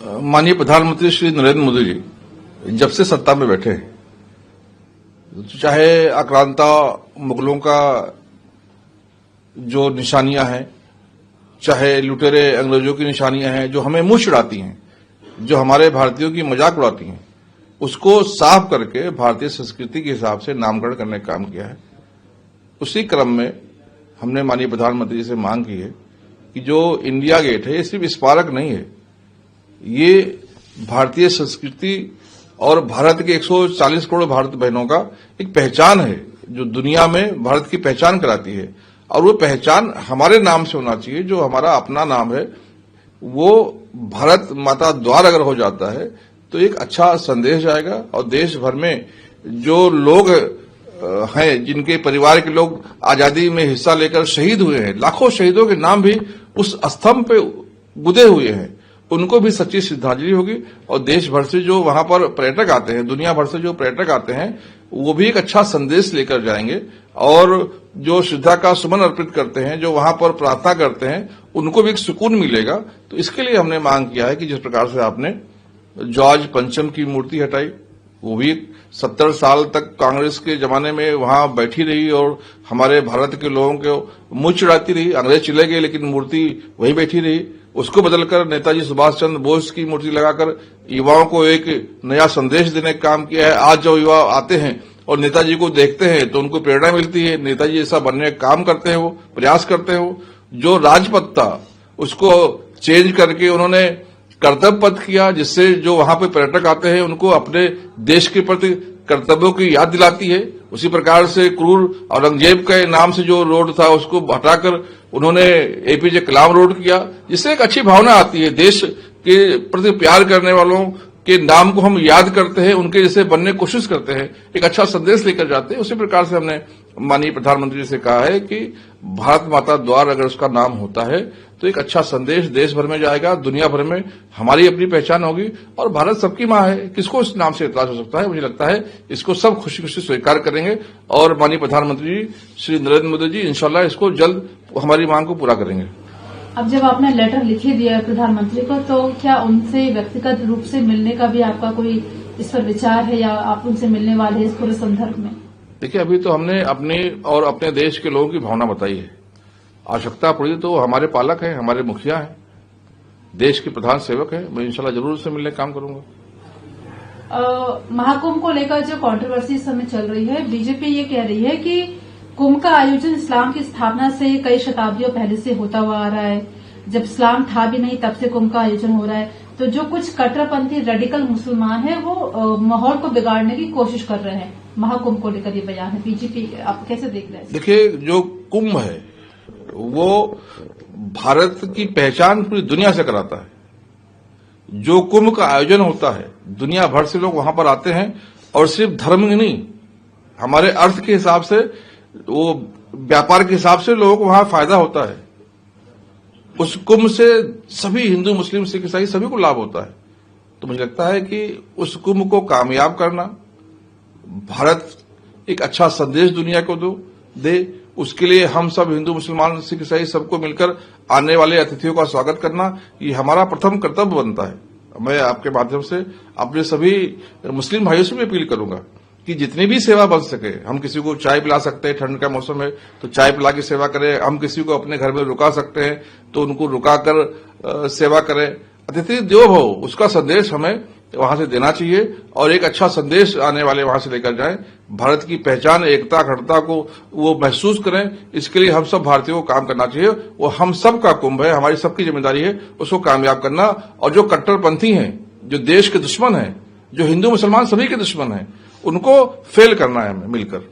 माननीय प्रधानमंत्री श्री नरेंद्र मोदी जी जब से सत्ता में बैठे हैं, चाहे आक्रांता मुगलों का जो निशानियां हैं, चाहे लुटेरे अंग्रेजों की निशानियां हैं जो हमें मुंह चिढ़ाती हैं, जो हमारे भारतीयों की मजाक उड़ाती हैं, उसको साफ करके भारतीय संस्कृति के हिसाब से नामकरण करने का काम किया है। उसी क्रम में हमने माननीय प्रधानमंत्री जी से मांग की है कि जो इंडिया गेट है ये सिर्फ स्मारक नहीं है, ये भारतीय संस्कृति और भारत के 140 करोड़ भारत बहनों का एक पहचान है जो दुनिया में भारत की पहचान कराती है। और वो पहचान हमारे नाम से होना चाहिए, जो हमारा अपना नाम है वो भारत माता द्वार अगर हो जाता है तो एक अच्छा संदेश जाएगा। और देश भर में जो लोग हैं, जिनके परिवार के लोग आजादी में हिस्सा लेकर शहीद हुए हैं, लाखों शहीदों के नाम भी उस स्तंभ पे गुदे हुए हैं, उनको भी सच्ची श्रद्धांजलि होगी। और देश भर से जो वहां पर पर्यटक आते हैं, दुनिया भर से जो पर्यटक आते हैं, वो भी एक अच्छा संदेश लेकर जाएंगे। और जो श्रद्धा का सुमन अर्पित करते हैं, जो वहां पर प्रार्थना करते हैं, उनको भी एक सुकून मिलेगा। तो इसके लिए हमने मांग किया है कि जिस प्रकार से आपने जॉर्ज पंचम की मूर्ति हटाई, वो भी 70 साल तक कांग्रेस के जमाने में वहां बैठी रही और हमारे भारत के लोगों को मुंह चिढ़ाती रही। अंग्रेज चले गए लेकिन मूर्ति वहीं बैठी रही। उसको बदलकर नेताजी सुभाष चंद्र बोस की मूर्ति लगाकर युवाओं को एक नया संदेश देने का काम किया है। आज जो युवा आते हैं और नेताजी को देखते हैं तो उनको प्रेरणा मिलती है, नेताजी जैसा बनने का काम करते हैं, वो प्रयास करते हैं। वो जो राजपथ था उसको चेंज करके उन्होंने कर्तव्य पथ किया, जिससे जो वहां पे पर्यटक आते हैं उनको अपने देश के प्रति कर्तव्यों की याद दिलाती है। उसी प्रकार से क्रूर औरंगजेब के नाम से जो रोड था उसको हटाकर उन्होंने एपीजे कलाम रोड किया, जिससे एक अच्छी भावना आती है। देश के प्रति प्यार करने वालों के नाम को हम याद करते हैं, उनके जैसे बनने की कोशिश करते हैं, एक अच्छा संदेश लेकर जाते हैं। उसी प्रकार से हमने माननीय प्रधानमंत्री से कहा है कि भारत माता द्वार अगर उसका नाम होता है तो एक अच्छा संदेश देश भर में जाएगा, दुनिया भर में हमारी अपनी पहचान होगी। और भारत सबकी मां है, किसको इस नाम से इतराज हो सकता है? मुझे लगता है इसको सब खुशी खुशी स्वीकार करेंगे और माननीय प्रधानमंत्री श्री नरेंद्र मोदी जी इंशाल्लाह इसको जल्द हमारी मांग को पूरा करेंगे। अब जब आपने लेटर लिखे दिया है प्रधानमंत्री को, तो क्या उनसे व्यक्तिगत रूप से मिलने का भी आपका कोई इस पर विचार है या आप उनसे मिलने वाले हैं इस पूरे संदर्भ में? देखिए, अभी तो हमने अपनी और अपने देश के लोगों की भावना बताई है। आवश्यकता पड़ी तो हमारे पालक हैं, हमारे मुखिया हैं, देश के प्रधान सेवक हैं, मैं इंशाल्लाह जरूर उससे मिलने का काम करूंगा। महाकुंभ को लेकर जो कंट्रोवर्सी इस समय चल रही है, बीजेपी ये कह रही है कि कुंभ का आयोजन इस्लाम की स्थापना से कई शताब्दियों पहले से होता हुआ आ रहा है। जब इस्लाम था भी नहीं तब से कुंभ का आयोजन हो रहा है। तो जो कुछ कट्टरपंथी रेडिकल मुसलमान हैं वो माहौल को बिगाड़ने की कोशिश कर रहे हैं। महाकुंभ को लेकर ये बयान है, बीजेपी आप कैसे देख रहे हैं? देखिए, जो कुंभ है वो भारत की पहचान पूरी दुनिया से कराता है। जो कुंभ का आयोजन होता है, दुनिया भर से लोग वहां पर आते हैं और सिर्फ धर्म ही नहीं, हमारे अर्थ के हिसाब से, वो व्यापार के हिसाब से लोगों को वहां फायदा होता है। उस कुंभ से सभी हिंदू, मुस्लिम, सिख, ईसाई सभी को लाभ होता है। तो मुझे लगता है कि उस कुंभ को कामयाब करना, भारत एक अच्छा संदेश दुनिया को दे, उसके लिए हम सब हिंदू, मुसलमान, सिख, ईसाई सबको मिलकर आने वाले अतिथियों का स्वागत करना, ये हमारा प्रथम कर्तव्य बनता है। मैं आपके माध्यम से अपने सभी मुस्लिम भाइयों से भी अपील करूंगा कि जितनी भी सेवा बन सके, हम किसी को चाय पिला सकते हैं, ठंड का मौसम है तो चाय पिला के सेवा करें, हम किसी को अपने घर में रुका सकते हैं तो उनको रुकाकर सेवा करें। अतिथि देवो भव, उसका संदेश हमें वहां से देना चाहिए और एक अच्छा संदेश आने वाले वहां से लेकर जाएं। भारत की पहचान, एकता, अखंडता को वो महसूस करें। इसके लिए हम सब भारतीयों को काम करना चाहिए। वो हम सब का कुंभ है, हमारी सबकी जिम्मेदारी है उसको कामयाब करना। और जो कट्टरपंथी हैं, जो देश के दुश्मन हैं, जो हिंदू मुसलमान सभी के दुश्मन हैं, उनको फेल करना है हमें मिलकर।